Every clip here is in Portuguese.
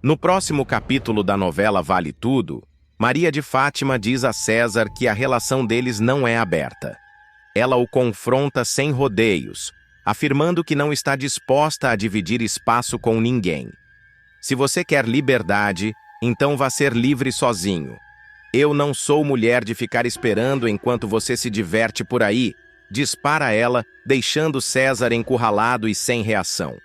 No próximo capítulo da novela Vale Tudo, Maria de Fátima diz a César que a relação deles não é aberta. Ela o confronta sem rodeios, afirmando que não está disposta a dividir espaço com ninguém. Se você quer liberdade, então vá ser livre sozinho. Eu não sou mulher de ficar esperando enquanto você se diverte por aí, dispara ela, deixando César encurralado e sem reação.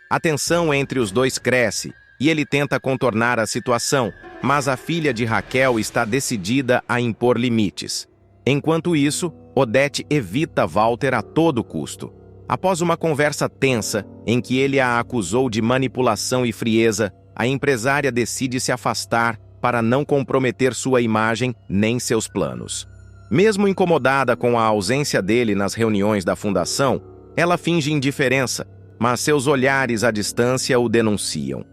A tensão entre os dois cresce e ele tenta contornar a situação, mas a filha de Raquel está decidida a impor limites. Enquanto isso, Odete evita Walter a todo custo. Após uma conversa tensa, em que ele a acusou de manipulação e frieza, a empresária decide se afastar para não comprometer sua imagem nem seus planos. Mesmo incomodada com a ausência dele nas reuniões da fundação, ela finge indiferença, mas seus olhares à distância o denunciam.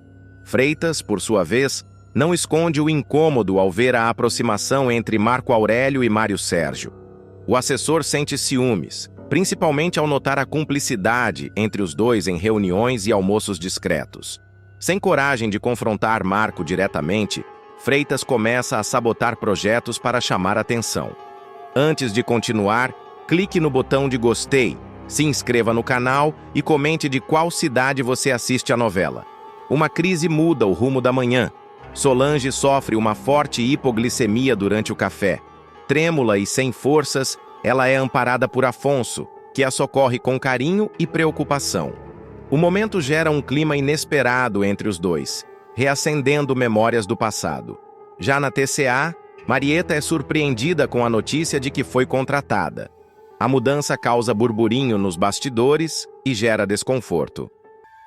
Freitas, por sua vez, não esconde o incômodo ao ver a aproximação entre Marco Aurélio e Mário Sérgio. O assessor sente ciúmes, principalmente ao notar a cumplicidade entre os dois em reuniões e almoços discretos. Sem coragem de confrontar Marco diretamente, Freitas começa a sabotar projetos para chamar atenção. Antes de continuar, clique no botão de gostei, se inscreva no canal e comente de qual cidade você assiste a novela. Uma crise muda o rumo da manhã. Solange sofre uma forte hipoglicemia durante o café. Trêmula e sem forças, ela é amparada por Afonso, que a socorre com carinho e preocupação. O momento gera um clima inesperado entre os dois, reacendendo memórias do passado. Já na TCA, Marieta é surpreendida com a notícia de que foi contratada. A mudança causa burburinho nos bastidores e gera desconforto.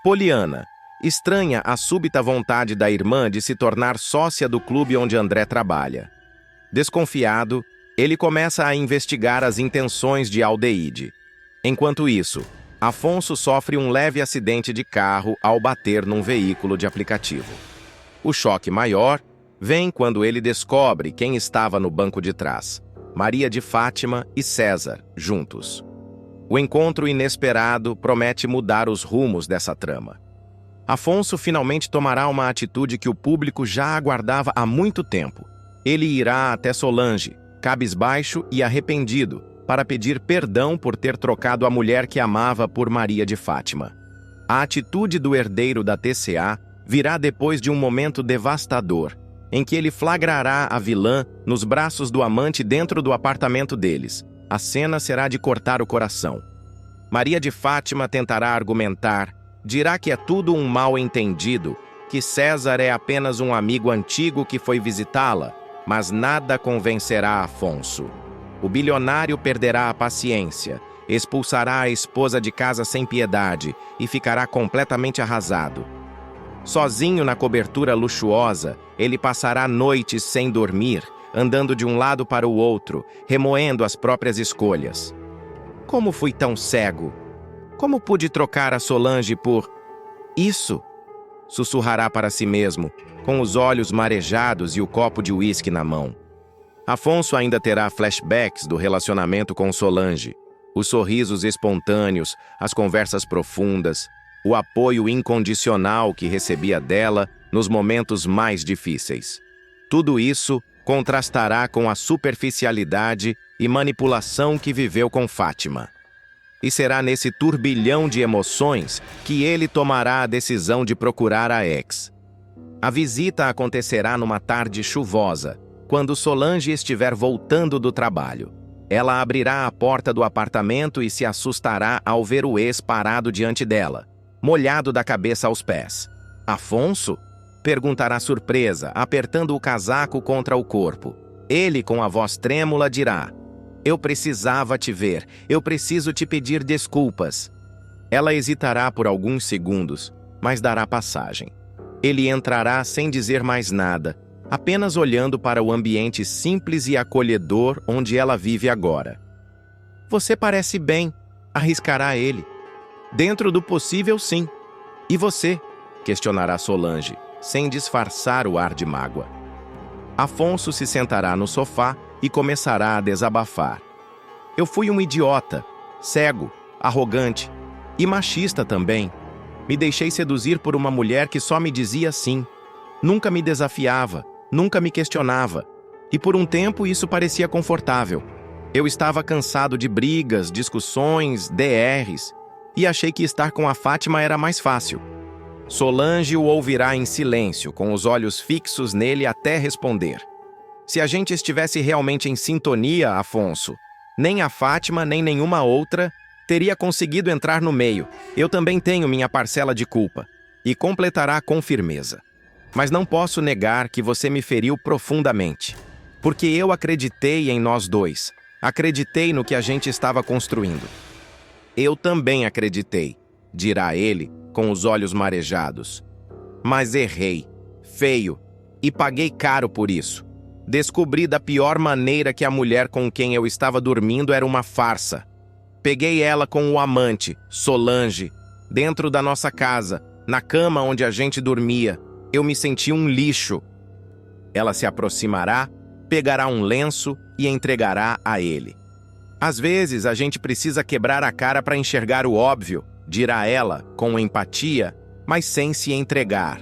Poliana estranha a súbita vontade da irmã de se tornar sócia do clube onde André trabalha. Desconfiado, ele começa a investigar as intenções de Aldeide. Enquanto isso, Afonso sofre um leve acidente de carro ao bater num veículo de aplicativo. O choque maior vem quando ele descobre quem estava no banco de trás: Maria de Fátima e César, juntos. O encontro inesperado promete mudar os rumos dessa trama. Afonso finalmente tomará uma atitude que o público já aguardava há muito tempo. Ele irá até Solange, cabisbaixo e arrependido, para pedir perdão por ter trocado a mulher que amava por Maria de Fátima. A atitude do herdeiro da TCA virá depois de um momento devastador, em que ele flagrará a vilã nos braços do amante dentro do apartamento deles. A cena será de cortar o coração. Maria de Fátima tentará argumentar, dirá que é tudo um mal-entendido, que César é apenas um amigo antigo que foi visitá-la, mas nada convencerá Afonso. O bilionário perderá a paciência, expulsará a esposa de casa sem piedade e ficará completamente arrasado. Sozinho na cobertura luxuosa, ele passará noites sem dormir, andando de um lado para o outro, remoendo as próprias escolhas. Como fui tão cego? Como pude trocar a Solange por isso? Sussurrará para si mesmo, com os olhos marejados e o copo de uísque na mão. Afonso ainda terá flashbacks do relacionamento com Solange, os sorrisos espontâneos, as conversas profundas, o apoio incondicional que recebia dela nos momentos mais difíceis. Tudo isso contrastará com a superficialidade e manipulação que viveu com Fátima. E será nesse turbilhão de emoções que ele tomará a decisão de procurar a ex. A visita acontecerá numa tarde chuvosa, quando Solange estiver voltando do trabalho. Ela abrirá a porta do apartamento e se assustará ao ver o ex parado diante dela, molhado da cabeça aos pés. "Afonso?" perguntará surpresa, apertando o casaco contra o corpo. Ele, com a voz trêmula, dirá: "Eu precisava te ver, eu preciso te pedir desculpas." Ela hesitará por alguns segundos, mas dará passagem. Ele entrará sem dizer mais nada, apenas olhando para o ambiente simples e acolhedor onde ela vive agora. "Você parece bem", arriscará ele. "Dentro do possível, sim." "E você?" questionará Solange, sem disfarçar o ar de mágoa. Afonso se sentará no sofá e começará a desabafar. "Eu fui um idiota, cego, arrogante e machista também. Me deixei seduzir por uma mulher que só me dizia sim, Nunca me desafiava, nunca me questionava. E por um tempo isso parecia confortável. Eu estava cansado de brigas, discussões, DRs, e achei que estar com a Fátima era mais fácil. Solange o ouvirá em silêncio, com os olhos fixos nele até responder. Se a gente estivesse realmente em sintonia, Afonso, nem a Fátima, nem nenhuma outra teria conseguido entrar no meio. Eu também tenho minha parcela de culpa, e completará com firmeza. Mas não posso negar que você me feriu profundamente, porque eu acreditei em nós dois, acreditei no que a gente estava construindo. Eu também acreditei, dirá ele, com os olhos marejados. Mas errei, feio, e paguei caro por isso. Descobri da pior maneira que a mulher com quem eu estava dormindo era uma farsa. Peguei ela com o amante, Solange, dentro da nossa casa, na cama onde a gente dormia. Eu me senti um lixo. Ela se aproximará, pegará um lenço e entregará a ele. Às vezes, a gente precisa quebrar a cara para enxergar o óbvio, dirá ela, com empatia, mas sem se entregar.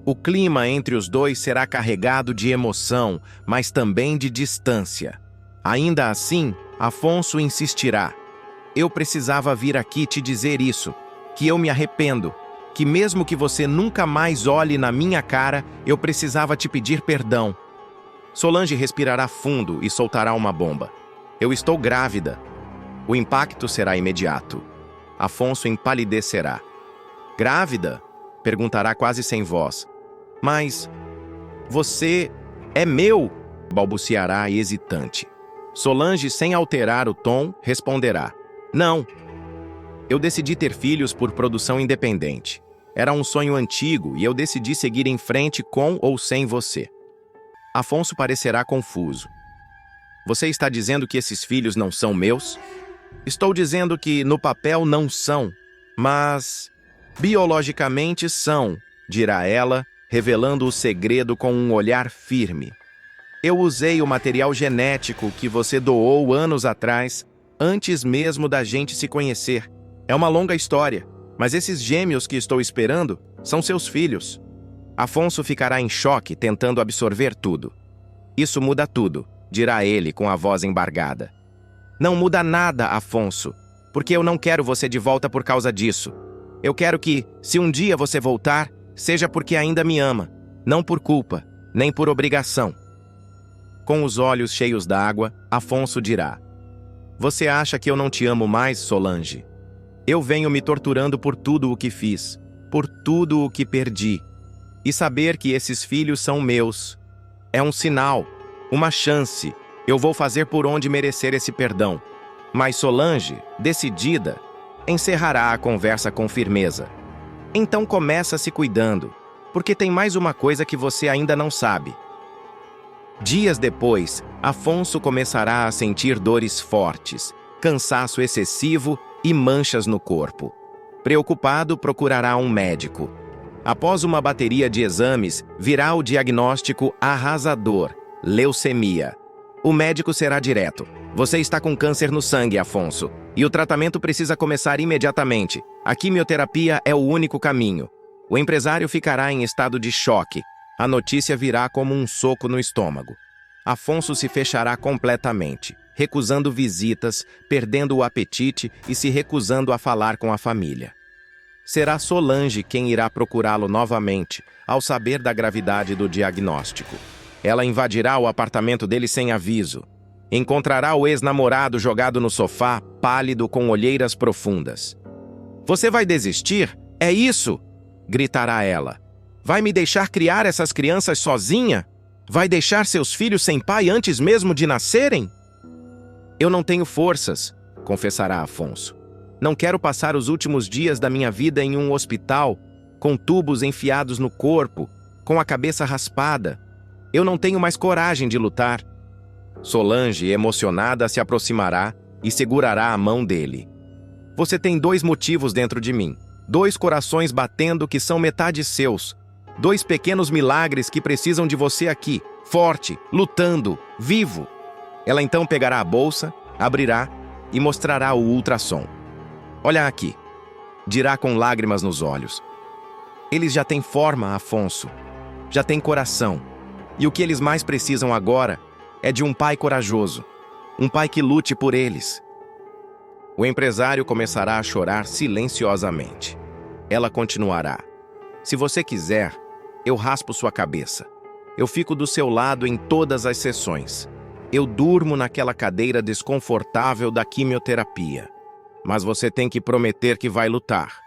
O clima entre os dois será carregado de emoção, mas também de distância. Ainda assim, Afonso insistirá. Eu precisava vir aqui te dizer isso, que eu me arrependo, que mesmo que você nunca mais olhe na minha cara, eu precisava te pedir perdão. Solange respirará fundo e soltará uma bomba. Eu estou grávida. O impacto será imediato. Afonso empalidecerá. Grávida? Perguntará quase sem voz. Mas você é meu? Balbuciará hesitante. Solange, sem alterar o tom, responderá. Não. Eu decidi ter filhos por produção independente. Era um sonho antigo e eu decidi seguir em frente com ou sem você. Afonso parecerá confuso. Você está dizendo que esses filhos não são meus? Estou dizendo que no papel não são, mas biologicamente são, dirá ela, revelando o segredo com um olhar firme. Eu usei o material genético que você doou anos atrás, antes mesmo da gente se conhecer. É uma longa história, mas esses gêmeos que estou esperando são seus filhos. Afonso ficará em choque, tentando absorver tudo. Isso muda tudo, dirá ele com a voz embargada. Não muda nada, Afonso, porque eu não quero você de volta por causa disso. Eu quero que, se um dia você voltar, seja porque ainda me ama, não por culpa, nem por obrigação. Com os olhos cheios d'água, Afonso dirá: Você acha que eu não te amo mais, Solange? Eu venho me torturando por tudo o que fiz, por tudo o que perdi. E saber que esses filhos são meus é um sinal, uma chance. Eu vou fazer por onde merecer esse perdão. Mas Solange, decidida, encerrará a conversa com firmeza. Então começa se cuidando, porque tem mais uma coisa que você ainda não sabe. Dias depois, Afonso começará a sentir dores fortes, cansaço excessivo e manchas no corpo. Preocupado, procurará um médico. Após uma bateria de exames, virá o diagnóstico arrasador: leucemia. O médico será direto. Você está com câncer no sangue, Afonso, e o tratamento precisa começar imediatamente. A quimioterapia é o único caminho. O empresário ficará em estado de choque. A notícia virá como um soco no estômago. Afonso se fechará completamente, recusando visitas, perdendo o apetite e se recusando a falar com a família. Será Solange quem irá procurá-lo novamente, ao saber da gravidade do diagnóstico. Ela invadirá o apartamento dele sem aviso. Encontrará o ex-namorado jogado no sofá, pálido com olheiras profundas. Você vai desistir? É isso? Gritará ela. Vai me deixar criar essas crianças sozinha? Vai deixar seus filhos sem pai antes mesmo de nascerem? Eu não tenho forças, confessará Afonso. Não quero passar os últimos dias da minha vida em um hospital, com tubos enfiados no corpo, com a cabeça raspada. Eu não tenho mais coragem de lutar. Solange, emocionada, se aproximará e segurará a mão dele. Você tem 2 motivos dentro de mim. 2 corações batendo que são metade seus. 2 pequenos milagres que precisam de você aqui, forte, lutando, vivo. Ela então pegará a bolsa, abrirá e mostrará o ultrassom. Olha aqui, dirá com lágrimas nos olhos. Eles já têm forma, Afonso. já têm coração. E o que eles mais precisam agora é de um pai corajoso, um pai que lute por eles. O empresário começará a chorar silenciosamente. Ela continuará: se você quiser, eu raspo sua cabeça. Eu fico do seu lado em todas as sessões. Eu durmo naquela cadeira desconfortável da quimioterapia. Mas você tem que prometer que vai lutar.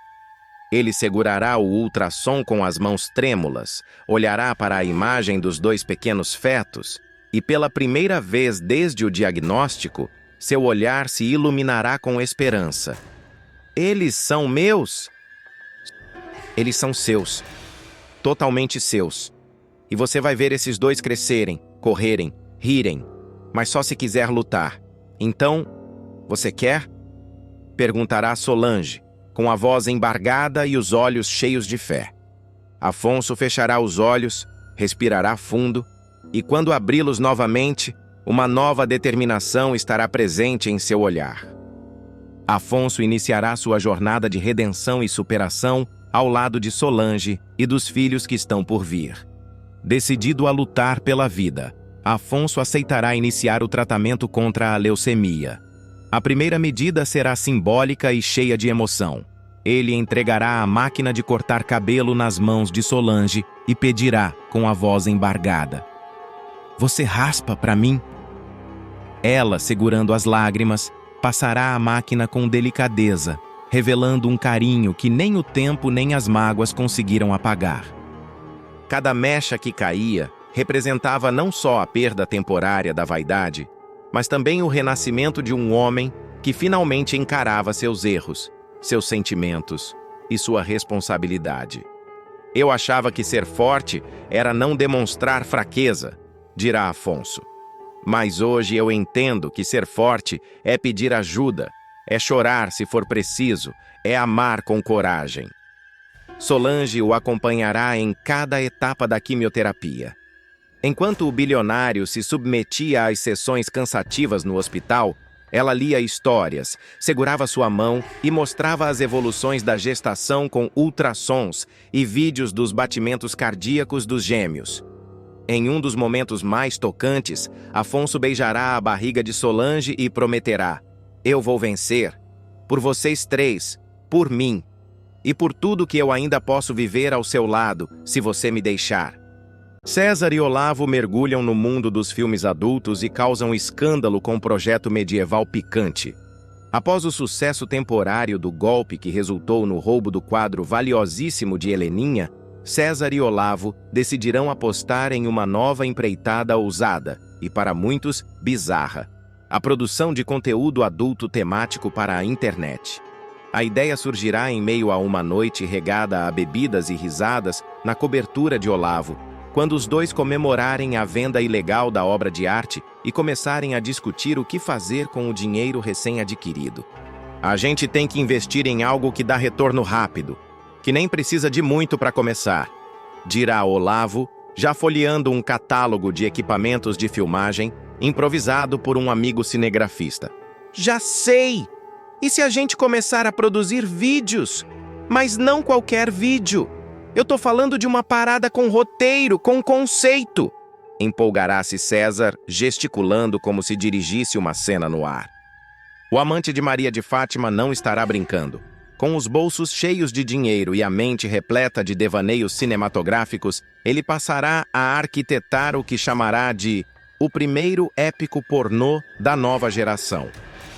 Ele segurará o ultrassom com as mãos trêmulas, olhará para a imagem dos 2 pequenos fetos e, pela primeira vez desde o diagnóstico, seu olhar se iluminará com esperança. Eles são meus? Eles são seus. Totalmente seus. E você vai ver esses 2 crescerem, correrem, rirem, mas só se quiser lutar. Então, você quer? Perguntará Solange, com a voz embargada e os olhos cheios de fé. Afonso fechará os olhos, respirará fundo, e quando abri-los novamente, uma nova determinação estará presente em seu olhar. Afonso iniciará sua jornada de redenção e superação ao lado de Solange e dos filhos que estão por vir. Decidido a lutar pela vida, Afonso aceitará iniciar o tratamento contra a leucemia. A primeira medida será simbólica e cheia de emoção. Ele entregará a máquina de cortar cabelo nas mãos de Solange e pedirá, com a voz embargada: "Você raspa para mim?" Ela, segurando as lágrimas, passará a máquina com delicadeza, revelando um carinho que nem o tempo nem as mágoas conseguiram apagar. Cada mecha que caía representava não só a perda temporária da vaidade, mas também o renascimento de um homem que finalmente encarava seus erros, seus sentimentos e sua responsabilidade. Eu achava que ser forte era não demonstrar fraqueza, dirá Afonso. Mas hoje eu entendo que ser forte é pedir ajuda, é chorar se for preciso, é amar com coragem. Solange o acompanhará em cada etapa da quimioterapia. Enquanto o bilionário se submetia às sessões cansativas no hospital, ela lia histórias, segurava sua mão e mostrava as evoluções da gestação com ultrassons e vídeos dos batimentos cardíacos dos gêmeos. Em um dos momentos mais tocantes, Afonso beijará a barriga de Solange e prometerá: "Eu vou vencer. Por vocês 3, por mim. E por tudo que eu ainda posso viver ao seu lado, se você me deixar." César e Olavo mergulham no mundo dos filmes adultos e causam escândalo com um projeto medieval picante. Após o sucesso temporário do golpe que resultou no roubo do quadro valiosíssimo de Heleninha, César e Olavo decidirão apostar em uma nova empreitada ousada e, para muitos, bizarra: a produção de conteúdo adulto temático para a internet. A ideia surgirá em meio a uma noite regada a bebidas e risadas na cobertura de Olavo, quando os 2 comemorarem a venda ilegal da obra de arte e começarem a discutir o que fazer com o dinheiro recém-adquirido. A gente tem que investir em algo que dá retorno rápido, que nem precisa de muito para começar, dirá Olavo, já folheando um catálogo de equipamentos de filmagem improvisado por um amigo cinegrafista. Já sei! E se a gente começar a produzir vídeos? Mas não qualquer vídeo. Eu tô falando de uma parada com roteiro, com conceito. Empolgará-se César, gesticulando como se dirigisse uma cena no ar. O amante de Maria de Fátima não estará brincando. Com os bolsos cheios de dinheiro e a mente repleta de devaneios cinematográficos, ele passará a arquitetar o que chamará de o primeiro épico pornô da nova geração.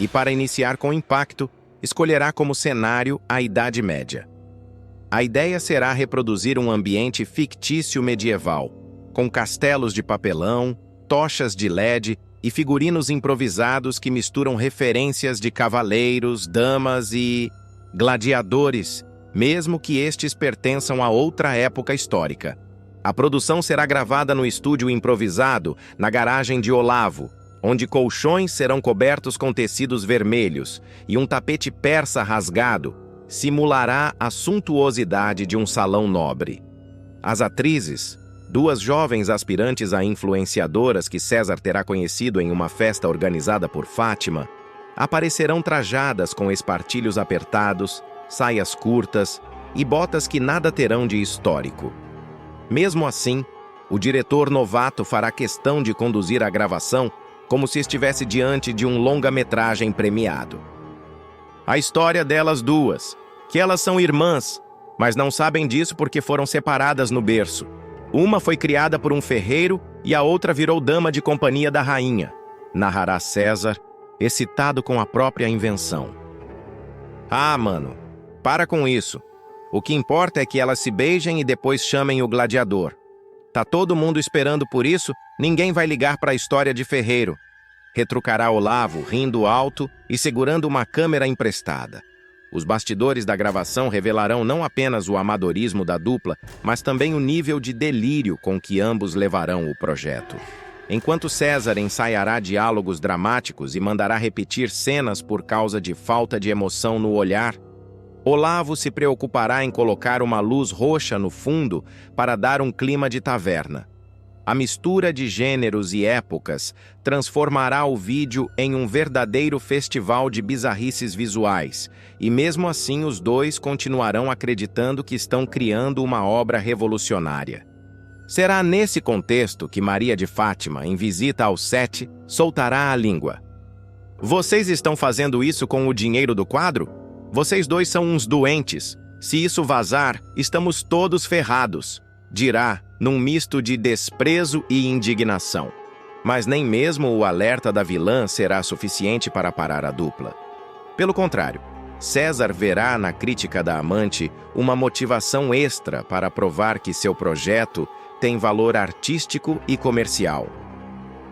E para iniciar com impacto, escolherá como cenário a Idade Média. A ideia será reproduzir um ambiente fictício medieval, com castelos de papelão, tochas de LED e figurinos improvisados que misturam referências de cavaleiros, damas e gladiadores, mesmo que estes pertençam a outra época histórica. A produção será gravada no estúdio improvisado, na garagem de Olavo, onde colchões serão cobertos com tecidos vermelhos e um tapete persa rasgado simulará a suntuosidade de um salão nobre. As atrizes, 2 jovens aspirantes a influenciadoras que César terá conhecido em uma festa organizada por Fátima, aparecerão trajadas com espartilhos apertados, saias curtas e botas que nada terão de histórico. Mesmo assim, O diretor novato fará questão de conduzir a gravação como se estivesse diante de um longa-metragem premiado. A história delas duas, que elas são irmãs, mas não sabem disso porque foram separadas no berço. Uma foi criada por um ferreiro e a outra virou dama de companhia da rainha, narrará César, excitado com a própria invenção. Ah, mano, para com isso. O que importa é que elas se beijem e depois chamem o gladiador. Tá todo mundo esperando por isso, ninguém vai ligar para a história de ferreiro. Retrucará Olavo, rindo alto e segurando uma câmera emprestada. Os bastidores da gravação revelarão não apenas o amadorismo da dupla, mas também o nível de delírio com que ambos levarão o projeto. Enquanto César ensaiará diálogos dramáticos e mandará repetir cenas por causa de falta de emoção no olhar, Olavo se preocupará em colocar uma luz roxa no fundo para dar um clima de taverna. A mistura de gêneros e épocas transformará o vídeo em um verdadeiro festival de bizarrices visuais, e mesmo assim os dois continuarão acreditando que estão criando uma obra revolucionária. Será nesse contexto que Maria de Fátima, em visita ao set, soltará a língua. Vocês estão fazendo isso com o dinheiro do quadro? Vocês dois são uns doentes. Se isso vazar, estamos todos ferrados, dirá, num misto de desprezo e indignação. Mas nem mesmo o alerta da vilã será suficiente para parar a dupla. Pelo contrário, César verá na crítica da amante uma motivação extra para provar que seu projeto tem valor artístico e comercial.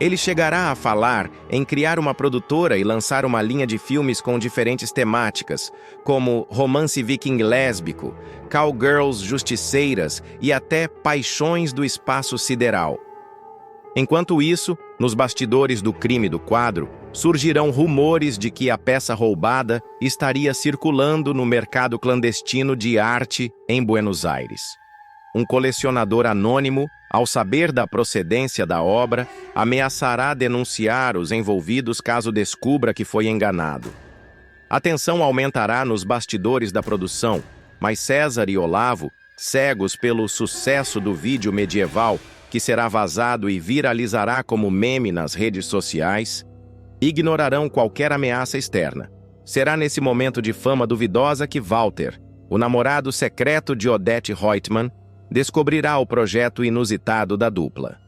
Ele chegará a falar em criar uma produtora e lançar uma linha de filmes com diferentes temáticas, como romance viking lésbico, cowgirls justiceiras e até paixões do espaço sideral. Enquanto isso, nos bastidores do crime do quadro, surgirão rumores de que a peça roubada estaria circulando no mercado clandestino de arte em Buenos Aires. Um colecionador anônimo, ao saber da procedência da obra, ameaçará denunciar os envolvidos caso descubra que foi enganado. A tensão aumentará nos bastidores da produção, mas César e Olavo, cegos pelo sucesso do vídeo medieval, que será vazado e viralizará como meme nas redes sociais, ignorarão qualquer ameaça externa. Será nesse momento de fama duvidosa que Walter, o namorado secreto de Odete Reutemann, descobrirá o projeto inusitado da dupla.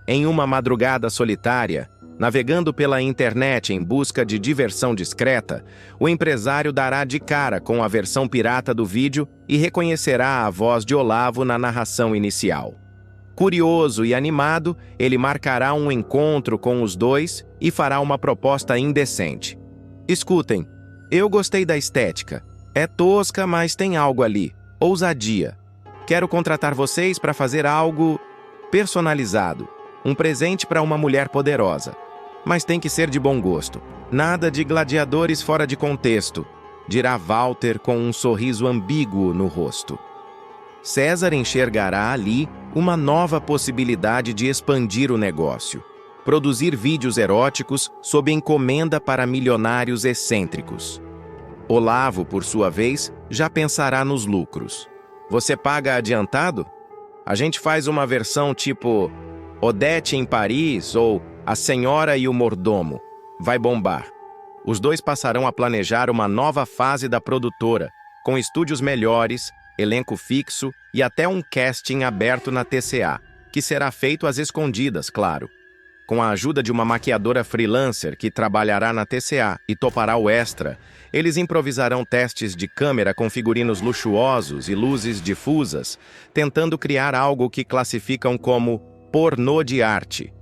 Em uma madrugada solitária, navegando pela internet em busca de diversão discreta, o empresário dará de cara com a versão pirata do vídeo e reconhecerá a voz de Olavo na narração inicial. Curioso e animado, ele marcará um encontro com os dois e fará uma proposta indecente. Escutem, eu gostei da estética. É tosca, mas tem algo ali. Ousadia. Quero contratar vocês para fazer algo personalizado. Um presente para uma mulher poderosa. Mas tem que ser de bom gosto. Nada de gladiadores fora de contexto, dirá Walter com um sorriso ambíguo no rosto. César enxergará ali uma nova possibilidade de expandir o negócio. Produzir vídeos eróticos sob encomenda para milionários excêntricos. Olavo, por sua vez, já pensará nos lucros. Você paga adiantado? A gente faz uma versão tipo Odete em Paris ou A Senhora e o Mordomo. Vai bombar. Os dois passarão a planejar uma nova fase da produtora, com estúdios melhores, elenco fixo e até um casting aberto na TCA, que será feito às escondidas, claro. Com a ajuda de uma maquiadora freelancer que trabalhará na TCA e topará o extra, eles improvisarão testes de câmera com figurinos luxuosos e luzes difusas, tentando criar algo que classificam como pornô de arte.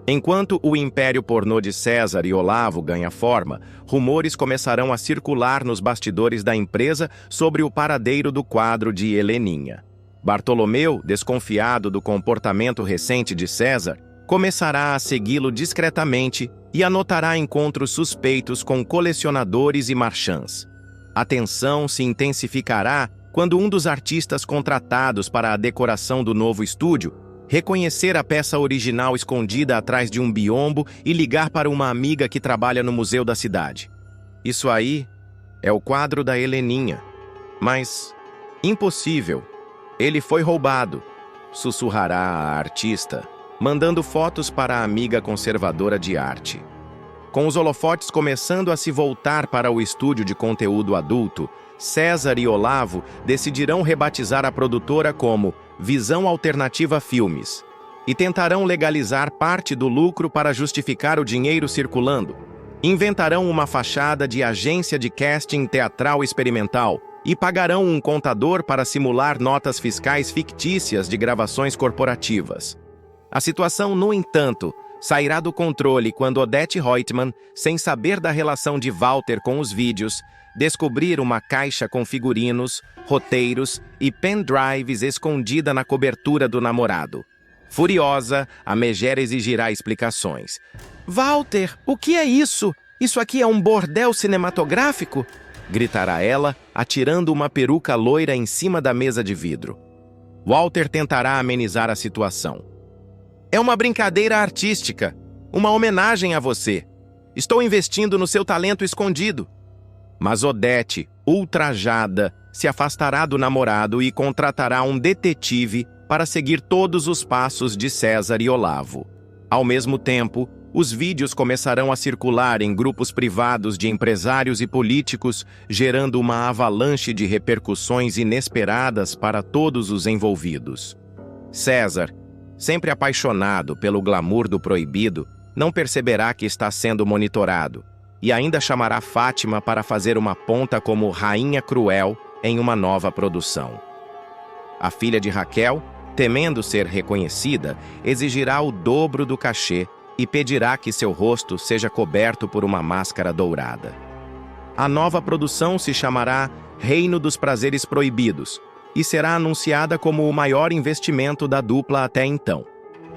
Enquanto o império pornô de César e Olavo ganha forma, rumores começarão a circular nos bastidores da empresa sobre o paradeiro do quadro de Heleninha. Bartolomeu, desconfiado do comportamento recente de César, começará a segui-lo discretamente e anotará encontros suspeitos com colecionadores e marchands. A tensão se intensificará quando um dos artistas contratados para a decoração do novo estúdio reconhecer a peça original escondida atrás de um biombo e ligar para uma amiga que trabalha no museu da cidade. Isso aí é o quadro da Heleninha. Mas, impossível, ele foi roubado. sussurrará a artista, mandando fotos para a amiga conservadora de arte. Com os holofotes começando a se voltar para o estúdio de conteúdo adulto, César e Olavo decidirão rebatizar a produtora como Visão Alternativa Filmes e tentarão legalizar parte do lucro para justificar o dinheiro circulando. Inventarão uma fachada de agência de casting teatral experimental e pagarão um contador para simular notas fiscais fictícias de gravações corporativas. A situação, no entanto, sairá do controle quando Odete Roitman, sem saber da relação de Walter com os vídeos, descobrir uma caixa com figurinos, roteiros e pendrives escondida na cobertura do namorado. Furiosa, a megera exigirá explicações. "Walter, o que é isso? Isso aqui é um bordel cinematográfico?" gritará ela, atirando uma peruca loira em cima da mesa de vidro. Walter tentará amenizar a situação. "É uma brincadeira artística, uma homenagem a você. Estou investindo no seu talento escondido." Mas Odete, ultrajada, se afastará do namorado e contratará um detetive para seguir todos os passos de César e Olavo. Ao mesmo tempo, os vídeos começarão a circular em grupos privados de empresários e políticos, gerando uma avalanche de repercussões inesperadas para todos os envolvidos. César, sempre apaixonado pelo glamour do proibido, não perceberá que está sendo monitorado e ainda chamará Fátima para fazer uma ponta como Rainha Cruel em uma nova produção. A filha de Raquel, temendo ser reconhecida, exigirá o dobro do cachê e pedirá que seu rosto seja coberto por uma máscara dourada. A nova produção se chamará Reino dos Prazeres Proibidos e será anunciada como o maior investimento da dupla até então.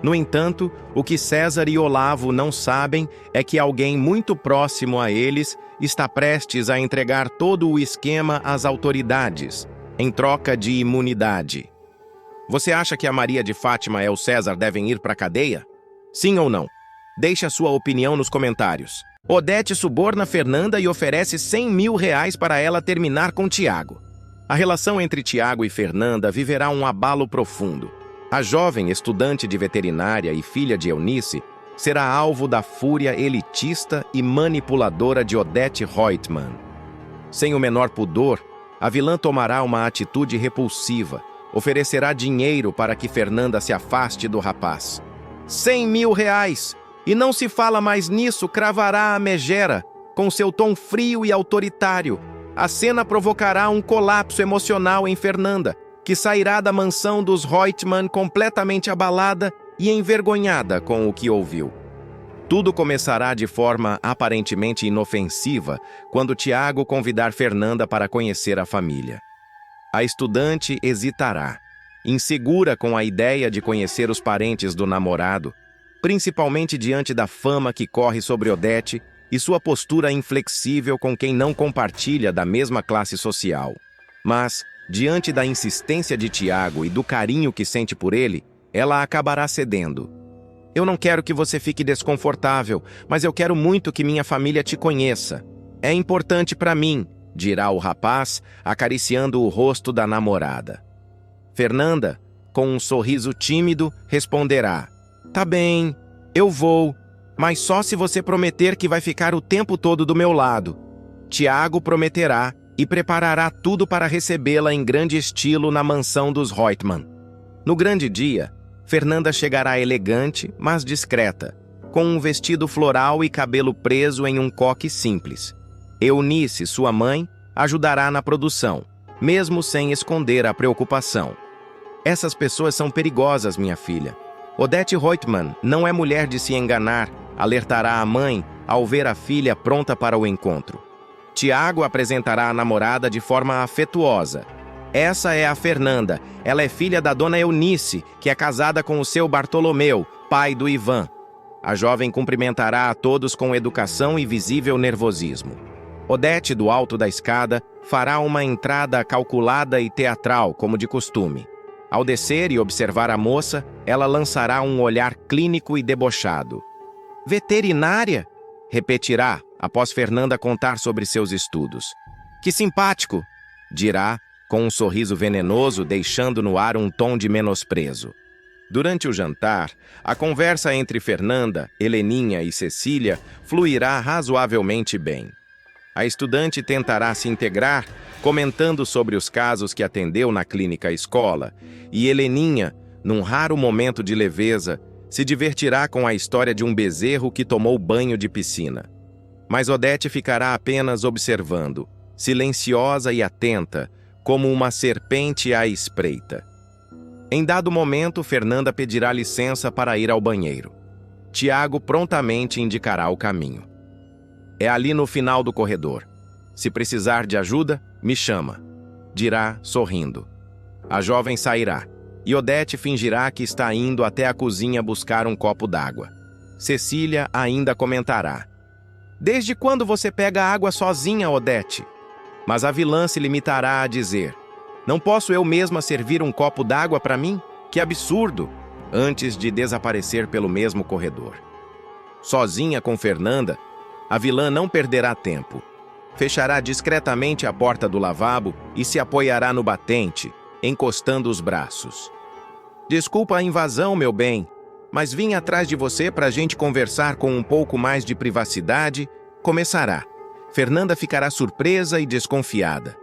No entanto, o que César e Olavo não sabem é que alguém muito próximo a eles está prestes a entregar todo o esquema às autoridades, em troca de imunidade. Você acha que a Maria de Fátima e o César devem ir para a cadeia? Sim ou não? Deixe a sua opinião nos comentários. Odete suborna Fernanda e oferece R$100 mil para ela terminar com Tiago. A relação entre Tiago e Fernanda viverá um abalo profundo. A jovem estudante de veterinária e filha de Eunice será alvo da fúria elitista e manipuladora de Odete Roitman. Sem o menor pudor, a vilã tomará uma atitude repulsiva, oferecerá dinheiro para que Fernanda se afaste do rapaz. R$100 mil! E não se fala mais nisso, cravará a megera, com seu tom frio e autoritário. A cena provocará um colapso emocional em Fernanda, que sairá da mansão dos Roitman completamente abalada e envergonhada com o que ouviu. Tudo começará de forma aparentemente inofensiva quando Tiago convidar Fernanda para conhecer a família. A estudante hesitará, insegura com a ideia de conhecer os parentes do namorado, principalmente diante da fama que corre sobre Odete e sua postura inflexível com quem não compartilha da mesma classe social. Mas, diante da insistência de Tiago e do carinho que sente por ele, ela acabará cedendo. "Eu não quero que você fique desconfortável, mas eu quero muito que minha família te conheça. É importante para mim", dirá o rapaz, acariciando o rosto da namorada. Fernanda, com um sorriso tímido, responderá: "Tá bem, eu vou, mas só se você prometer que vai ficar o tempo todo do meu lado." Tiago prometerá e preparará tudo para recebê-la em grande estilo na mansão dos Roitman. No grande dia, Fernanda chegará elegante, mas discreta, com um vestido floral e cabelo preso em um coque simples. Eunice, sua mãe, ajudará na produção, mesmo sem esconder a preocupação. "Essas pessoas são perigosas, minha filha. Odete Roitman não é mulher de se enganar", alertará a mãe ao ver a filha pronta para o encontro. Tiago apresentará a namorada de forma afetuosa. "Essa é a Fernanda. Ela é filha da dona Eunice, que é casada com o seu Bartolomeu, pai do Ivan." A jovem cumprimentará a todos com educação e visível nervosismo. Odete, do alto da escada, fará uma entrada calculada e teatral, como de costume. Ao descer e observar a moça, ela lançará um olhar clínico e debochado. "Veterinária?" repetirá, após Fernanda contar sobre seus estudos. "Que simpático!" dirá, com um sorriso venenoso, deixando no ar um tom de menosprezo. Durante o jantar, a conversa entre Fernanda, Heleninha e Cecília fluirá razoavelmente bem. A estudante tentará se integrar, comentando sobre os casos que atendeu na clínica escola, e Heleninha, num raro momento de leveza, se divertirá com a história de um bezerro que tomou banho de piscina. Mas Odete ficará apenas observando, silenciosa e atenta, como uma serpente à espreita. Em dado momento, Fernanda pedirá licença para ir ao banheiro. Tiago prontamente indicará o caminho. É ali no final do corredor. Se precisar de ajuda, me chama, dirá, sorrindo. A jovem sairá, e Odete fingirá que está indo até a cozinha buscar um copo d'água. Cecília ainda comentará: "Desde quando você pega água sozinha, Odete?" Mas a vilã se limitará a dizer: "Não posso eu mesma servir um copo d'água para mim? Que absurdo!" Antes de desaparecer pelo mesmo corredor. Sozinha com Fernanda, a vilã não perderá tempo. Fechará discretamente a porta do lavabo e se apoiará no batente, encostando os braços. "Desculpa a invasão, meu bem, mas vim atrás de você para a gente conversar com um pouco mais de privacidade." Começará. Fernanda ficará surpresa e desconfiada.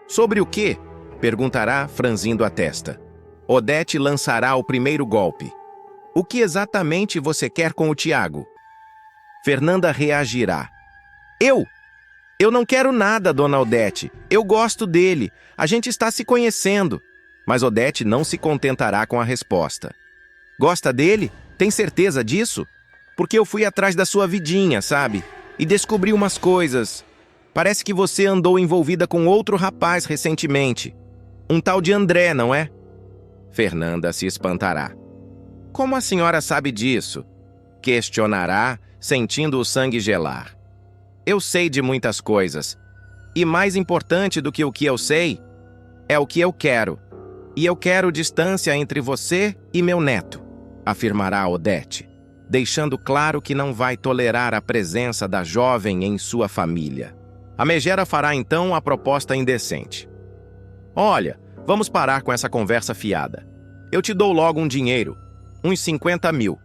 "Sobre o quê?" perguntará, franzindo a testa. Odete lançará o primeiro golpe. "O que exatamente você quer com o Tiago?" Fernanda reagirá. Eu não quero nada, dona Odete. Eu gosto dele. A gente está se conhecendo." Mas Odete não se contentará com a resposta. "Gosta dele? Tem certeza disso? Porque eu fui atrás da sua vidinha, sabe? E descobri umas coisas. Parece que você andou envolvida com outro rapaz recentemente. Um tal de André, não é?" Fernanda se espantará. "Como a senhora sabe disso?" questionará, sentindo o sangue gelar. "Eu sei de muitas coisas. E mais importante do que o que eu sei, é o que eu quero. E eu quero distância entre você e meu neto", afirmará Odete, deixando claro que não vai tolerar a presença da jovem em sua família. A megera fará então a proposta indecente. "Olha, vamos parar com essa conversa fiada. Eu te dou logo um dinheiro, uns 50 mil.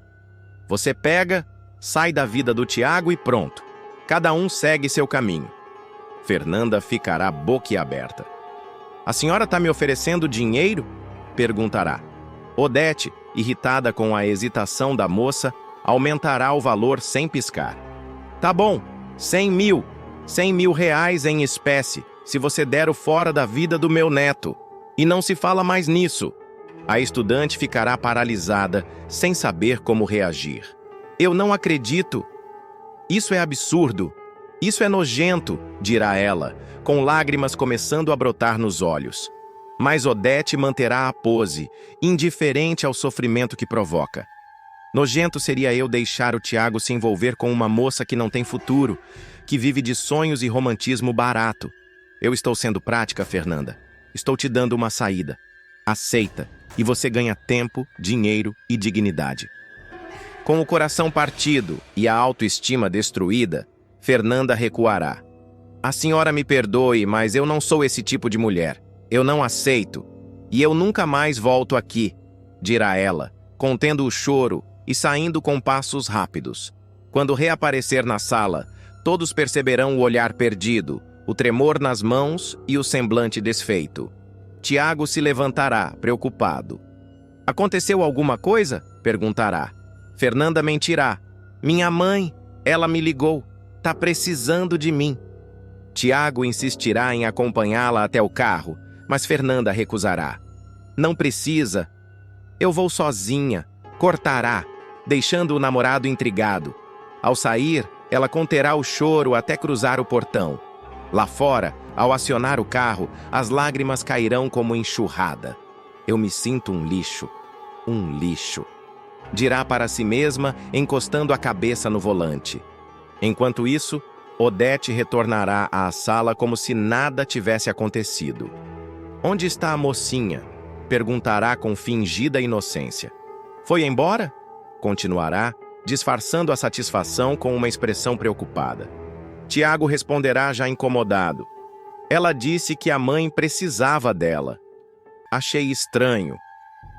Você pega, sai da vida do Tiago e pronto. Cada um segue seu caminho." Fernanda ficará boquiaberta. "A senhora está me oferecendo dinheiro?" perguntará. Odete, irritada com a hesitação da moça, aumentará o valor sem piscar. "Tá bom, 100 mil. 100 mil reais em espécie, se você der o fora da vida do meu neto. E não se fala mais nisso." A estudante ficará paralisada, sem saber como reagir. "Eu não acredito. Isso é absurdo. Isso é nojento", dirá ela, com lágrimas começando a brotar nos olhos. Mas Odete manterá a pose, indiferente ao sofrimento que provoca. "Nojento seria eu deixar o Tiago se envolver com uma moça que não tem futuro, que vive de sonhos e romantismo barato. Eu estou sendo prática, Fernanda. Estou te dando uma saída. Aceita, e você ganha tempo, dinheiro e dignidade." Com o coração partido e a autoestima destruída, Fernanda recuará. "A senhora me perdoe, mas eu não sou esse tipo de mulher. Eu não aceito. E eu nunca mais volto aqui", dirá ela, contendo o choro e saindo com passos rápidos. Quando reaparecer na sala, todos perceberão o olhar perdido, o tremor nas mãos e o semblante desfeito. Tiago se levantará, preocupado. "Aconteceu alguma coisa?" perguntará. Fernanda mentirá. "Minha mãe, ela me ligou. Tá precisando de mim." Tiago insistirá em acompanhá-la até o carro, mas Fernanda recusará. "Não precisa. Eu vou sozinha." Cortará, deixando o namorado intrigado. Ao sair, ela conterá o choro até cruzar o portão. Lá fora, ao acionar o carro, as lágrimas cairão como enxurrada. "Eu me sinto um lixo. Um lixo", dirá para si mesma, encostando a cabeça no volante. Enquanto isso, Odete retornará à sala como se nada tivesse acontecido. "Onde está a mocinha?" perguntará com fingida inocência. "Foi embora?" continuará, disfarçando a satisfação com uma expressão preocupada. Tiago responderá já incomodado. "Ela disse que a mãe precisava dela." "Achei estranho."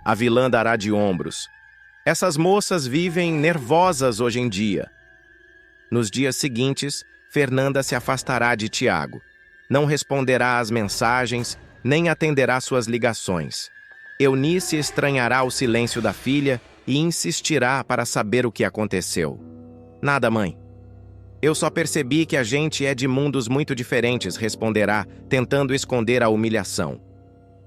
A vilã dará de ombros. Essas moças vivem nervosas hoje em dia. Nos dias seguintes, Fernanda se afastará de Tiago. Não responderá às mensagens, nem atenderá suas ligações. Eunice estranhará o silêncio da filha e insistirá para saber o que aconteceu. Nada, mãe. Eu só percebi que a gente é de mundos muito diferentes, responderá, tentando esconder a humilhação.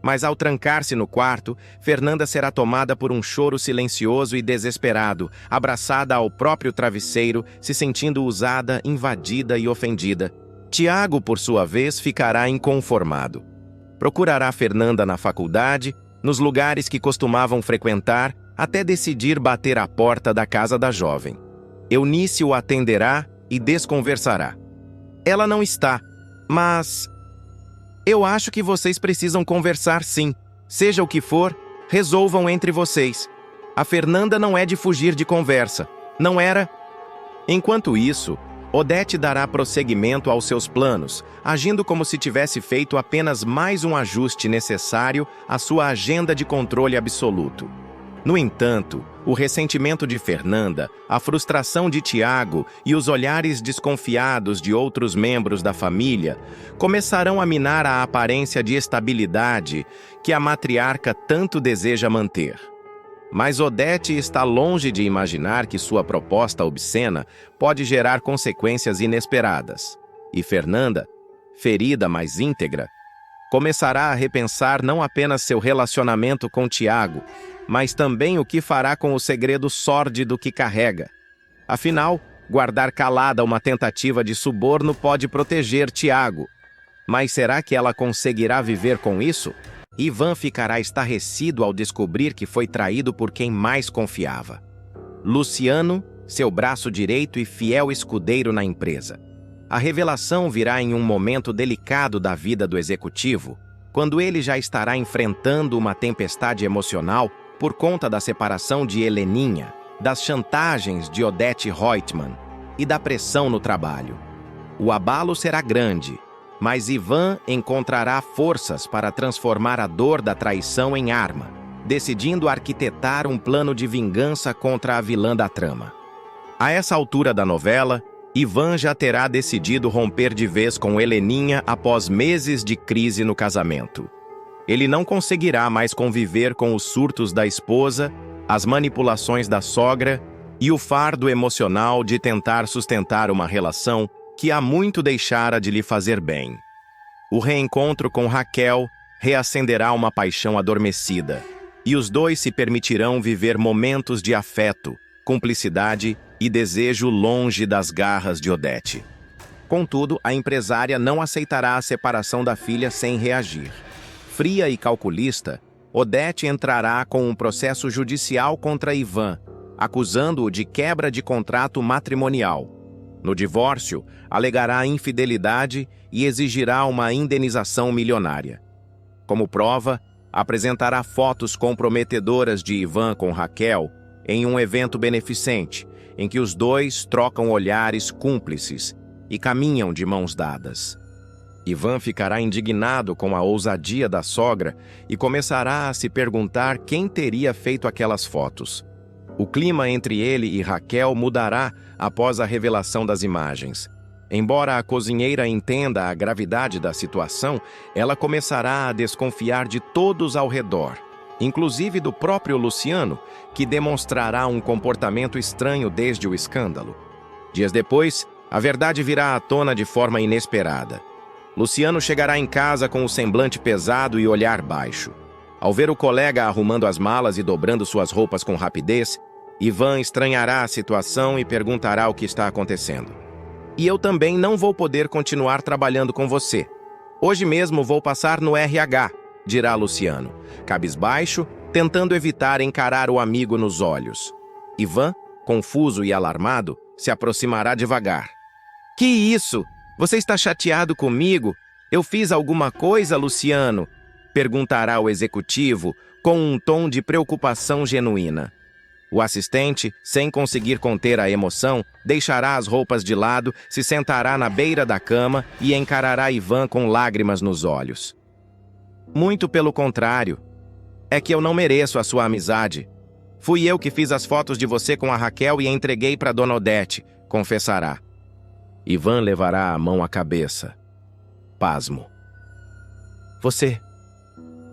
Mas ao trancar-se no quarto, Fernanda será tomada por um choro silencioso e desesperado, abraçada ao próprio travesseiro, se sentindo usada, invadida e ofendida. Tiago, por sua vez, ficará inconformado. Procurará Fernanda na faculdade, nos lugares que costumavam frequentar, até decidir bater à porta da casa da jovem. Eunice o atenderá e desconversará. Ela não está, mas... Eu acho que vocês precisam conversar sim. Seja o que for, resolvam entre vocês. A Fernanda não é de fugir de conversa. Não era... Enquanto isso, Odete dará prosseguimento aos seus planos, agindo como se tivesse feito apenas mais um ajuste necessário à sua agenda de controle absoluto. No entanto, o ressentimento de Fernanda, a frustração de Tiago e os olhares desconfiados de outros membros da família começarão a minar a aparência de estabilidade que a matriarca tanto deseja manter. Mas Odete está longe de imaginar que sua proposta obscena pode gerar consequências inesperadas. E Fernanda, ferida mas íntegra, começará a repensar não apenas seu relacionamento com Tiago, mas também o que fará com o segredo sórdido que carrega. Afinal, guardar calada uma tentativa de suborno pode proteger Tiago. Mas será que ela conseguirá viver com isso? Ivan ficará estarrecido ao descobrir que foi traído por quem mais confiava. Luciano, seu braço direito e fiel escudeiro na empresa. A revelação virá em um momento delicado da vida do executivo, quando ele já estará enfrentando uma tempestade emocional por conta da separação de Heleninha, das chantagens de Odete Reutemann e da pressão no trabalho. O abalo será grande, mas Ivan encontrará forças para transformar a dor da traição em arma, decidindo arquitetar um plano de vingança contra a vilã da trama. A essa altura da novela, Ivan já terá decidido romper de vez com Heleninha após meses de crise no casamento. Ele não conseguirá mais conviver com os surtos da esposa, as manipulações da sogra e o fardo emocional de tentar sustentar uma relação que há muito deixara de lhe fazer bem. O reencontro com Raquel reacenderá uma paixão adormecida, e os dois se permitirão viver momentos de afeto, cumplicidade e desejo longe das garras de Odete. Contudo, a empresária não aceitará a separação da filha sem reagir. Fria e calculista, Odete entrará com um processo judicial contra Ivan, acusando-o de quebra de contrato matrimonial. No divórcio, alegará infidelidade e exigirá uma indenização milionária. Como prova, apresentará fotos comprometedoras de Ivan com Raquel em um evento beneficente, em que os dois trocam olhares cúmplices e caminham de mãos dadas. Ivan ficará indignado com a ousadia da sogra e começará a se perguntar quem teria feito aquelas fotos. O clima entre ele e Raquel mudará após a revelação das imagens. Embora a cozinheira entenda a gravidade da situação, ela começará a desconfiar de todos ao redor, inclusive do próprio Luciano, que demonstrará um comportamento estranho desde o escândalo. Dias depois, a verdade virá à tona de forma inesperada. Luciano chegará em casa com o semblante pesado e olhar baixo. Ao ver o colega arrumando as malas e dobrando suas roupas com rapidez, Ivan estranhará a situação e perguntará o que está acontecendo. E eu também não vou poder continuar trabalhando com você. Hoje mesmo vou passar no RH, dirá Luciano, cabisbaixo, tentando evitar encarar o amigo nos olhos. Ivan, confuso e alarmado, se aproximará devagar. Que isso? Você está chateado comigo? Eu fiz alguma coisa, Luciano? Perguntará o executivo, com um tom de preocupação genuína. O assistente, sem conseguir conter a emoção, deixará as roupas de lado, se sentará na beira da cama e encarará Ivan com lágrimas nos olhos. Muito pelo contrário. É que eu não mereço a sua amizade. Fui eu que fiz as fotos de você com a Raquel e entreguei para Dona Odete, confessará. Ivan levará a mão à cabeça. Pasmo. Você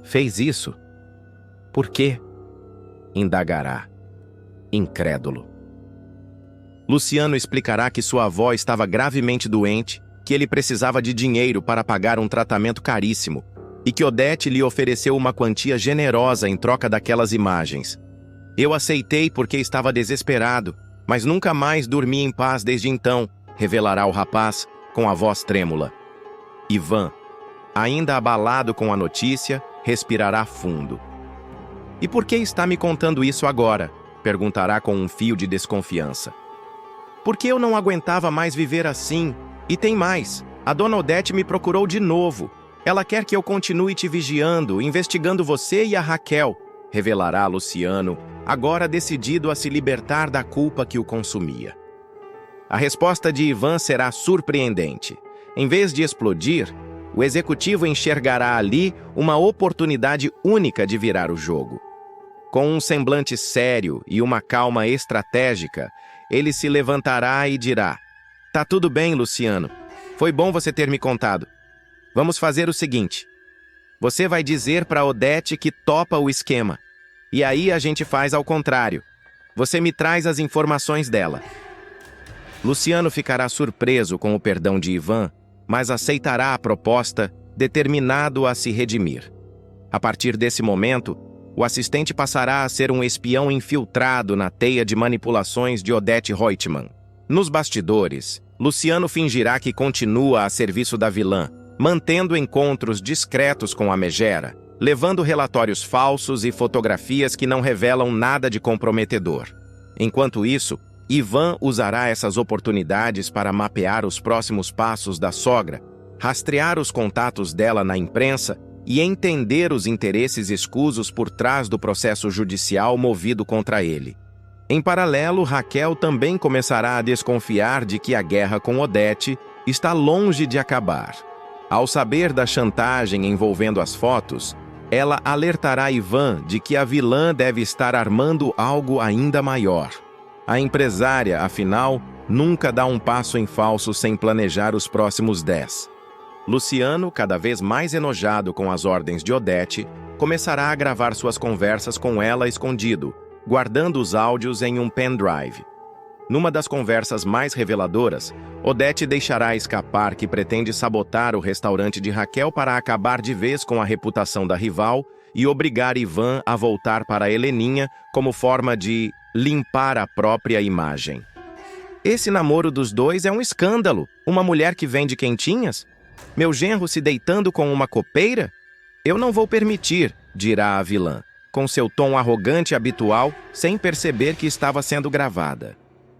fez isso? Por quê? Indagará. Incrédulo. Luciano explicará que sua avó estava gravemente doente, que ele precisava de dinheiro para pagar um tratamento caríssimo e que Odete lhe ofereceu uma quantia generosa em troca daquelas imagens. Eu aceitei porque estava desesperado, mas nunca mais dormi em paz desde então, revelará o rapaz com a voz trêmula. Ivan, ainda abalado com a notícia, respirará fundo. E por que está me contando isso agora? Perguntará com um fio de desconfiança. Porque eu não aguentava mais viver assim. E tem mais, a Dona Odete me procurou de novo. Ela quer que eu continue te vigiando, investigando você e a Raquel, revelará Luciano, agora decidido a se libertar da culpa que o consumia. A resposta de Ivan será surpreendente. Em vez de explodir, o executivo enxergará ali uma oportunidade única de virar o jogo. Com um semblante sério e uma calma estratégica, ele se levantará e dirá: Tá tudo bem, Luciano. Foi bom você ter me contado. Vamos fazer o seguinte. Você vai dizer para Odete que topa o esquema. E aí a gente faz ao contrário. Você me traz as informações dela. Luciano ficará surpreso com o perdão de Ivan, mas aceitará a proposta, determinado a se redimir. A partir desse momento, o assistente passará a ser um espião infiltrado na teia de manipulações de Odete Reutemann. Nos bastidores, Luciano fingirá que continua a serviço da vilã, mantendo encontros discretos com a megera, levando relatórios falsos e fotografias que não revelam nada de comprometedor. Enquanto isso, Ivan usará essas oportunidades para mapear os próximos passos da sogra, rastrear os contatos dela na imprensa e entender os interesses escusos por trás do processo judicial movido contra ele. Em paralelo, Raquel também começará a desconfiar de que a guerra com Odete está longe de acabar. Ao saber da chantagem envolvendo as fotos, ela alertará Ivan de que a vilã deve estar armando algo ainda maior. A empresária, afinal, nunca dá um passo em falso sem planejar os próximos 10. Luciano, cada vez mais enojado com as ordens de Odete, começará a gravar suas conversas com ela escondido, guardando os áudios em um pendrive. Numa das conversas mais reveladoras, Odete deixará escapar que pretende sabotar o restaurante de Raquel para acabar de vez com a reputação da rival e obrigar Ivan a voltar para Heleninha como forma de limpar a própria imagem. Esse namoro dos dois é um escândalo. Uma mulher que vende quentinhas? Meu genro se deitando com uma copeira? Eu não vou permitir, dirá a vilã, com seu tom arrogante habitual, sem perceber que estava sendo gravada.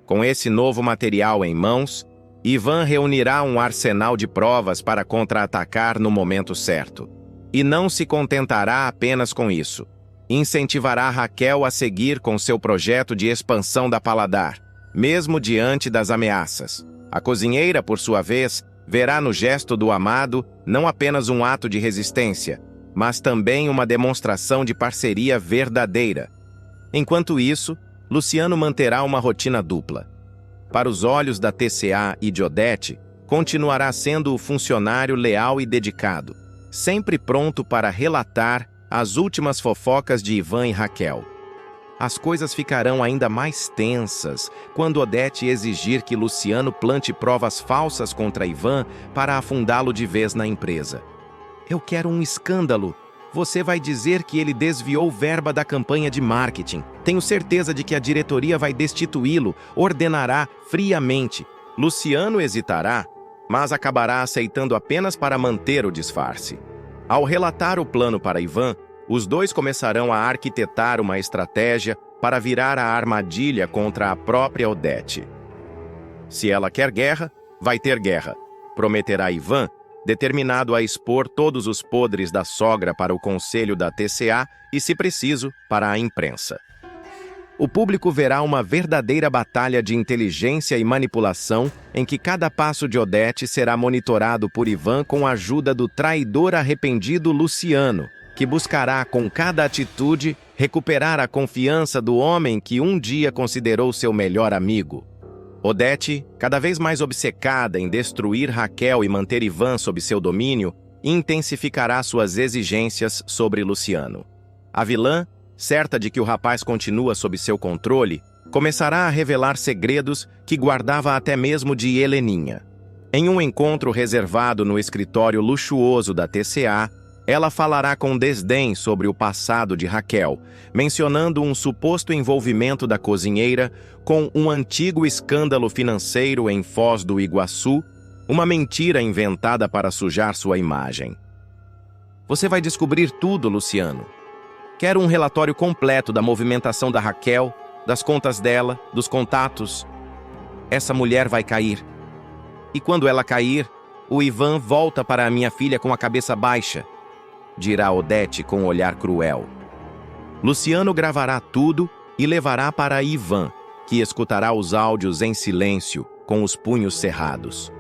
Com esse novo material em mãos, Ivan reunirá um arsenal de provas para contra-atacar no momento certo. E não se contentará apenas com isso. Incentivará Raquel a seguir com seu projeto de expansão da Paladar, mesmo diante das ameaças. A cozinheira, por sua vez, verá no gesto do amado não apenas um ato de resistência, mas também uma demonstração de parceria verdadeira. Enquanto isso, Luciano manterá uma rotina dupla. Para os olhos da TCA e de Odete, continuará sendo o funcionário leal e dedicado, sempre pronto para relatar as últimas fofocas de Ivan e Raquel. As coisas ficarão ainda mais tensas quando Odete exigir que Luciano plante provas falsas contra Ivan para afundá-lo de vez na empresa. Eu quero um escândalo. Você vai dizer que ele desviou verba da campanha de marketing. Tenho certeza de que a diretoria vai destituí-lo, ordenará friamente. Luciano hesitará, mas acabará aceitando apenas para manter o disfarce. Ao relatar o plano para Ivan, os dois começarão a arquitetar uma estratégia para virar a armadilha contra a própria Odete. Se ela quer guerra, vai ter guerra, prometerá Ivan, determinado a expor todos os podres da sogra para o conselho da TCA e, se preciso, para a imprensa. O público verá uma verdadeira batalha de inteligência e manipulação em que cada passo de Odete será monitorado por Ivan com a ajuda do traidor arrependido Luciano, que buscará com cada atitude recuperar a confiança do homem que um dia considerou seu melhor amigo. Odete, cada vez mais obcecada em destruir Raquel e manter Ivan sob seu domínio, intensificará suas exigências sobre Luciano. A vilã, certa de que o rapaz continua sob seu controle, começará a revelar segredos que guardava até mesmo de Heleninha. Em um encontro reservado no escritório luxuoso da TCA, ela falará com desdém sobre o passado de Raquel, mencionando um suposto envolvimento da cozinheira com um antigo escândalo financeiro em Foz do Iguaçu, uma mentira inventada para sujar sua imagem. Você vai descobrir tudo, Luciano. Quero um relatório completo da movimentação da Raquel, das contas dela, dos contatos. Essa mulher vai cair. E quando ela cair, o Ivan volta para a minha filha com a cabeça baixa, dirá Odete com um olhar cruel. Luciano gravará tudo e levará para Ivan, que escutará os áudios em silêncio, com os punhos cerrados.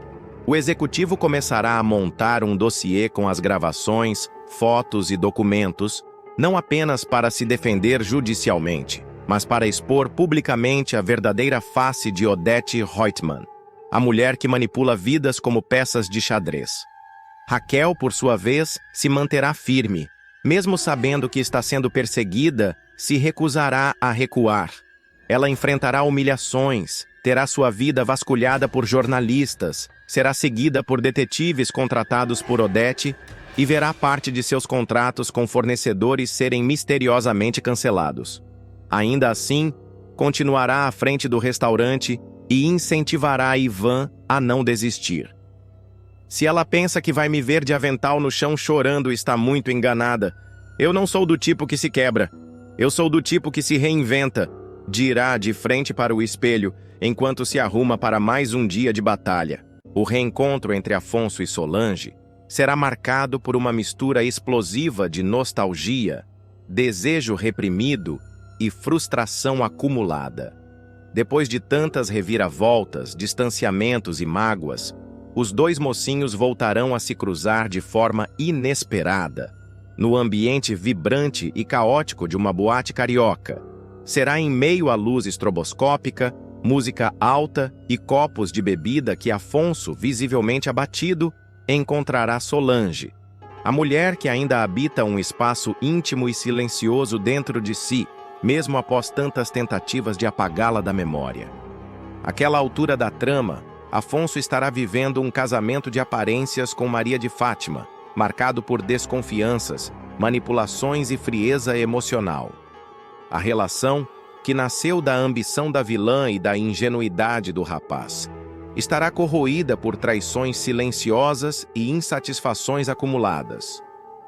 O executivo começará a montar um dossiê com as gravações, fotos e documentos, não apenas para se defender judicialmente, mas para expor publicamente a verdadeira face de Odete Reutemann, a mulher que manipula vidas como peças de xadrez. Raquel, por sua vez, se manterá firme. Mesmo sabendo que está sendo perseguida, se recusará a recuar. Ela enfrentará humilhações, terá sua vida vasculhada por jornalistas, será seguida por detetives contratados por Odete e verá parte de seus contratos com fornecedores serem misteriosamente cancelados. Ainda assim, continuará à frente do restaurante e incentivará Ivan a não desistir. Se ela pensa que vai me ver de avental no chão chorando, está muito enganada. Eu não sou do tipo que se quebra. Eu sou do tipo que se reinventa, dirá de frente para o espelho, enquanto se arruma para mais um dia de batalha. O reencontro entre Afonso e Solange será marcado por uma mistura explosiva de nostalgia, desejo reprimido e frustração acumulada. Depois de tantas reviravoltas, distanciamentos e mágoas, os dois mocinhos voltarão a se cruzar de forma inesperada, no ambiente vibrante e caótico de uma boate carioca. Será em meio à luz estroboscópica, música alta e copos de bebida que Afonso, visivelmente abatido, encontrará Solange, a mulher que ainda habita um espaço íntimo e silencioso dentro de si, mesmo após tantas tentativas de apagá-la da memória. Àquela altura da trama, Afonso estará vivendo um casamento de aparências com Maria de Fátima, marcado por desconfianças, manipulações e frieza emocional. A relação, que nasceu da ambição da vilã e da ingenuidade do rapaz, estará corroída por traições silenciosas e insatisfações acumuladas.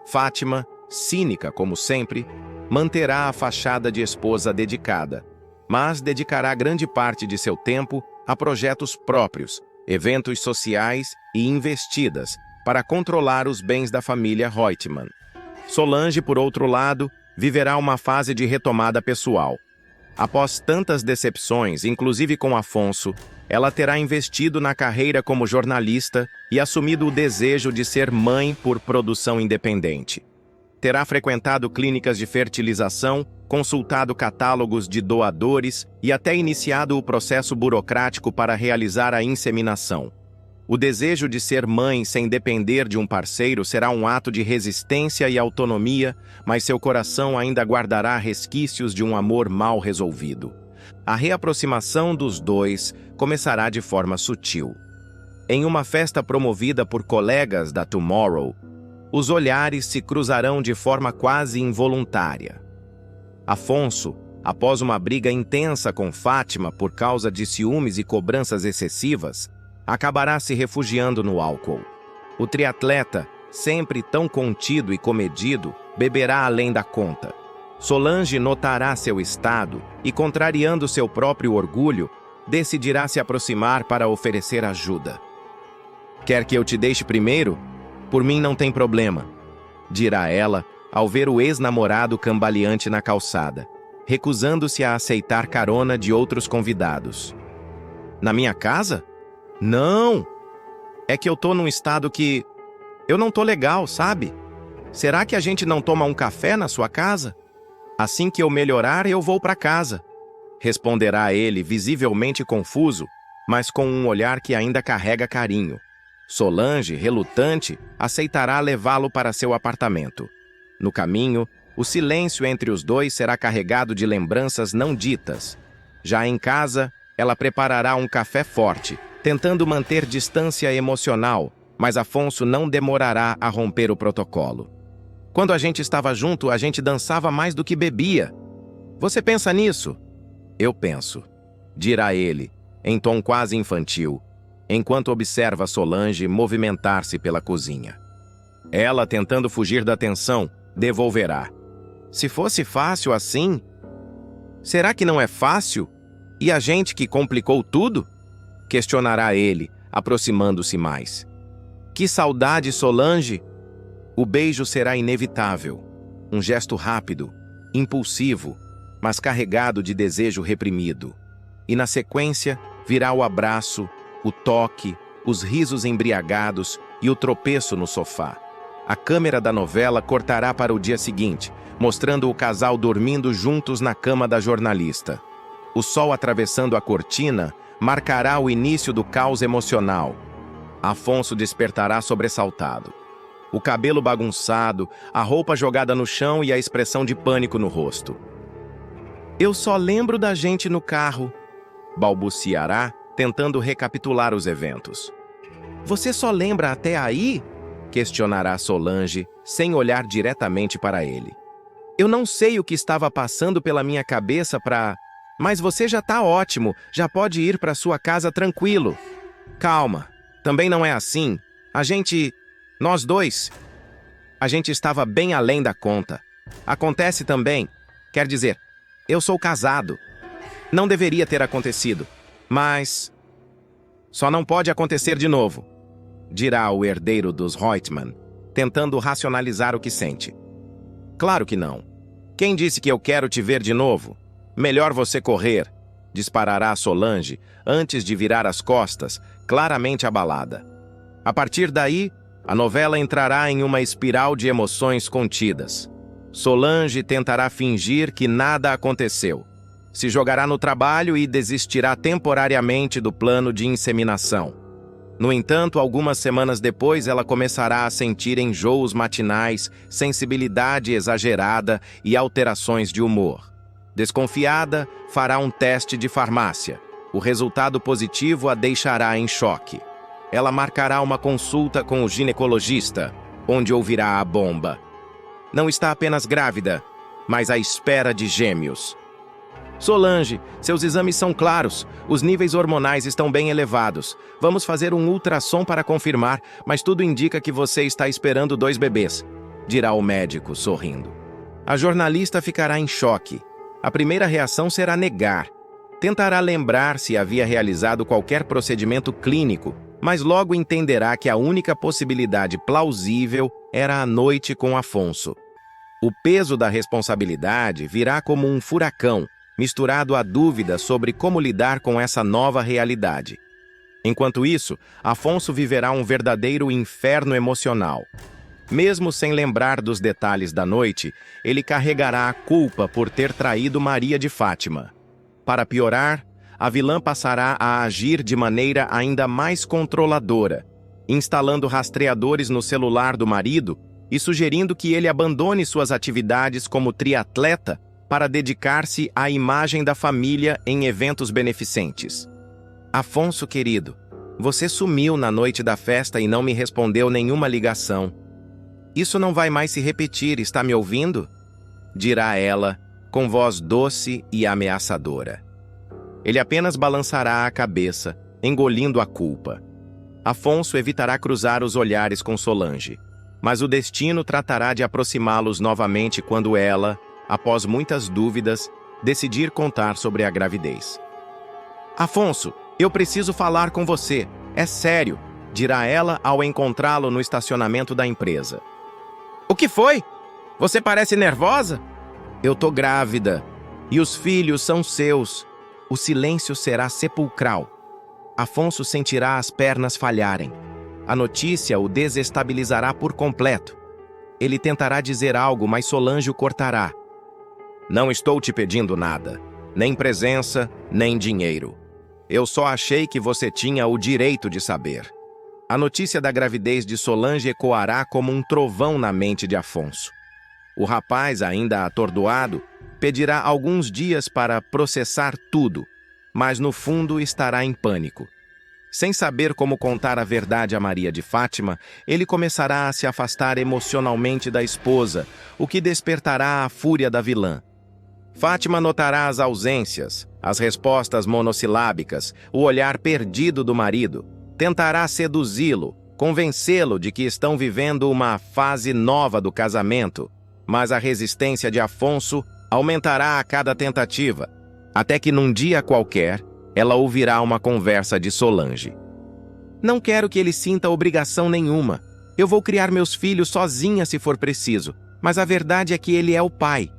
Fátima, cínica como sempre, manterá a fachada de esposa dedicada, mas dedicará grande parte de seu tempo a projetos próprios, eventos sociais e investidas para controlar os bens da família Reutemann. Solange, por outro lado, viverá uma fase de retomada pessoal. Após tantas decepções, inclusive com Afonso, ela terá investido na carreira como jornalista e assumido o desejo de ser mãe por produção independente. Terá frequentado clínicas de fertilização, consultado catálogos de doadores e até iniciado o processo burocrático para realizar a inseminação. O desejo de ser mãe sem depender de um parceiro será um ato de resistência e autonomia, mas seu coração ainda guardará resquícios de um amor mal resolvido. A reaproximação dos dois começará de forma sutil. Em uma festa promovida por colegas da Tomorrow, os olhares se cruzarão de forma quase involuntária. Afonso, após uma briga intensa com Fátima por causa de ciúmes e cobranças excessivas, acabará se refugiando no álcool. O triatleta, sempre tão contido e comedido, beberá além da conta. Solange notará seu estado e, contrariando seu próprio orgulho, decidirá se aproximar para oferecer ajuda. "Quer que eu te deixe primeiro? Por mim não tem problema", dirá ela ao ver o ex-namorado cambaleante na calçada, recusando-se a aceitar carona de outros convidados. "Na minha casa? Não! É que eu tô num estado que... eu não tô legal, sabe?" será que a gente não toma um café na sua casa? Assim que eu melhorar, eu vou para casa. Responderá ele, visivelmente confuso, mas com um olhar que ainda carrega carinho. Solange, relutante, aceitará levá-lo para seu apartamento. No caminho, o silêncio entre os dois será carregado de lembranças não ditas. Já em casa, ela preparará um café forte, tentando manter distância emocional, mas Afonso não demorará a romper o protocolo. Quando a gente estava junto, a gente dançava mais do que bebia. Você pensa nisso? Eu penso, dirá ele, em tom quase infantil, enquanto observa Solange movimentar-se pela cozinha. Ela, tentando fugir da tensão, devolverá. Se fosse fácil assim, será que não é fácil? E a gente que complicou tudo? Questionará ele, aproximando-se mais. Que saudade, Solange! O beijo será inevitável. Um gesto rápido, impulsivo, mas carregado de desejo reprimido. E na sequência, virá o abraço, o toque, os risos embriagados e o tropeço no sofá. A câmera da novela cortará para o dia seguinte, mostrando o casal dormindo juntos na cama da jornalista. O sol atravessando a cortina marcará o início do caos emocional. Afonso despertará sobressaltado. O cabelo bagunçado, a roupa jogada no chão e a expressão de pânico no rosto. Eu só lembro da gente no carro, balbuciará, tentando recapitular os eventos. Você só lembra até aí? Questionará Solange, sem olhar diretamente para ele. Eu não sei o que estava passando pela minha cabeça para... Mas você já está ótimo, já pode ir para sua casa tranquilo. Calma, também não é assim. Nós dois, a gente estava bem além da conta. Acontece também, quer dizer, eu sou casado. Não deveria ter acontecido, mas... Só não pode acontecer de novo, dirá o herdeiro dos Reutemann, tentando racionalizar o que sente. Claro que não. Quem disse que eu quero te ver de novo? Melhor você correr, disparará Solange, antes de virar as costas, claramente abalada. A partir daí, a novela entrará em uma espiral de emoções contidas. Solange tentará fingir que nada aconteceu. Se jogará no trabalho e desistirá temporariamente do plano de inseminação. No entanto, algumas semanas depois, ela começará a sentir enjoos matinais, sensibilidade exagerada e alterações de humor. Desconfiada, fará um teste de farmácia. O resultado positivo a deixará em choque. Ela marcará uma consulta com o ginecologista, onde ouvirá a bomba. Não está apenas grávida, mas à espera de gêmeos. Solange, seus exames são claros, os níveis hormonais estão bem elevados. Vamos fazer um ultrassom para confirmar, mas tudo indica que você está esperando 2 bebês, dirá o médico, sorrindo. A jornalista ficará em choque. A primeira reação será negar. Tentará lembrar se havia realizado qualquer procedimento clínico, mas logo entenderá que a única possibilidade plausível era a noite com Afonso. O peso da responsabilidade virá como um furacão, misturado à dúvida sobre como lidar com essa nova realidade. Enquanto isso, Afonso viverá um verdadeiro inferno emocional. Mesmo sem lembrar dos detalhes da noite, ele carregará a culpa por ter traído Maria de Fátima. Para piorar, a vilã passará a agir de maneira ainda mais controladora, instalando rastreadores no celular do marido e sugerindo que ele abandone suas atividades como triatleta para dedicar-se à imagem da família em eventos beneficentes. Afonso, querido, você sumiu na noite da festa e não me respondeu nenhuma ligação. Isso não vai mais se repetir, está me ouvindo? Dirá ela, com voz doce e ameaçadora. Ele apenas balançará a cabeça, engolindo a culpa. Afonso evitará cruzar os olhares com Solange, mas o destino tratará de aproximá-los novamente quando ela, após muitas dúvidas, decidir contar sobre a gravidez. Afonso, eu preciso falar com você. É sério, dirá ela ao encontrá-lo no estacionamento da empresa. O que foi? Você parece nervosa? Eu tô grávida. E os filhos são seus. O silêncio será sepulcral. Afonso sentirá as pernas falharem. A notícia o desestabilizará por completo. Ele tentará dizer algo, mas Solange o cortará. Não estou te pedindo nada, nem presença, nem dinheiro. Eu só achei que você tinha o direito de saber. A notícia da gravidez de Solange ecoará como um trovão na mente de Afonso. O rapaz, ainda atordoado, pedirá alguns dias para processar tudo, mas no fundo estará em pânico. Sem saber como contar a verdade a Maria de Fátima, ele começará a se afastar emocionalmente da esposa, o que despertará a fúria da vilã. Fátima notará as ausências, as respostas monossilábicas, o olhar perdido do marido. Tentará seduzi-lo, convencê-lo de que estão vivendo uma fase nova do casamento, mas a resistência de Afonso aumentará a cada tentativa, até que num dia qualquer, ela ouvirá uma conversa de Solange. Não quero que ele sinta obrigação nenhuma. Eu vou criar meus filhos sozinha se for preciso, mas a verdade é que ele é o pai.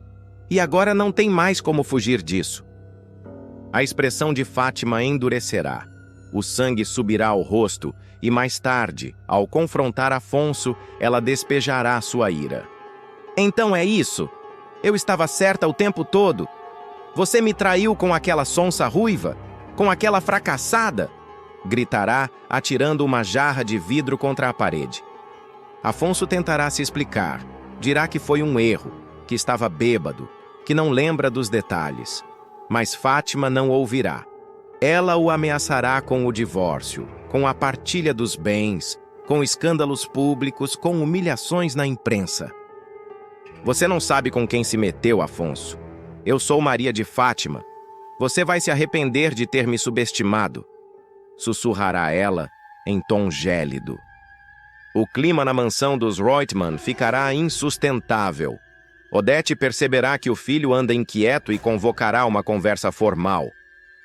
E agora não tem mais como fugir disso. A expressão de Fátima endurecerá. O sangue subirá ao rosto e mais tarde, ao confrontar Afonso, ela despejará sua ira. Então é isso? Eu estava certa o tempo todo? Você me traiu com aquela sonsa ruiva? Com aquela fracassada? Gritará, atirando uma jarra de vidro contra a parede. Afonso tentará se explicar. Dirá que foi um erro, que estava bêbado, que não lembra dos detalhes. Mas Fátima não ouvirá. Ela o ameaçará com o divórcio, com a partilha dos bens, com escândalos públicos, com humilhações na imprensa. Você não sabe com quem se meteu, Afonso. Eu sou Maria de Fátima. Você vai se arrepender de ter me subestimado. Sussurrará ela em tom gélido. O clima na mansão dos Reutemann ficará insustentável. Odete perceberá que o filho anda inquieto e convocará uma conversa formal.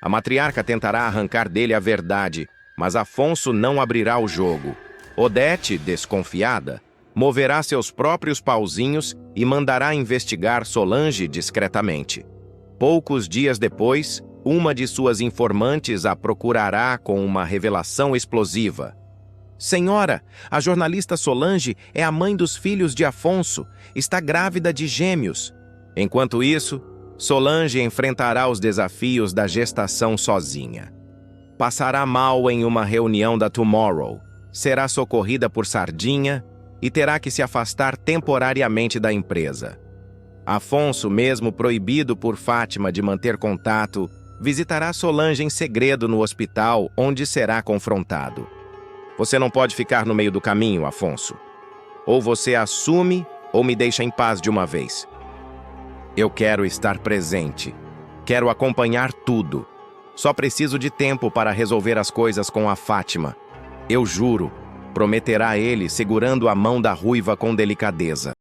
A matriarca tentará arrancar dele a verdade, mas Afonso não abrirá o jogo. Odete, desconfiada, moverá seus próprios pauzinhos e mandará investigar Solange discretamente. Poucos dias depois, uma de suas informantes a procurará com uma revelação explosiva. Senhora, a jornalista Solange é a mãe dos filhos de Afonso. Está grávida de gêmeos. Enquanto isso, Solange enfrentará os desafios da gestação sozinha. Passará mal em uma reunião da Tomorrow, será socorrida por Sardinha e terá que se afastar temporariamente da empresa. Afonso, mesmo proibido por Fátima de manter contato, visitará Solange em segredo no hospital, onde será confrontado. Você não pode ficar no meio do caminho, Afonso. Ou você assume, ou me deixa em paz de uma vez. Eu quero estar presente. Quero acompanhar tudo. Só preciso de tempo para resolver as coisas com a Fátima. Eu juro, prometerá ele, segurando a mão da ruiva com delicadeza.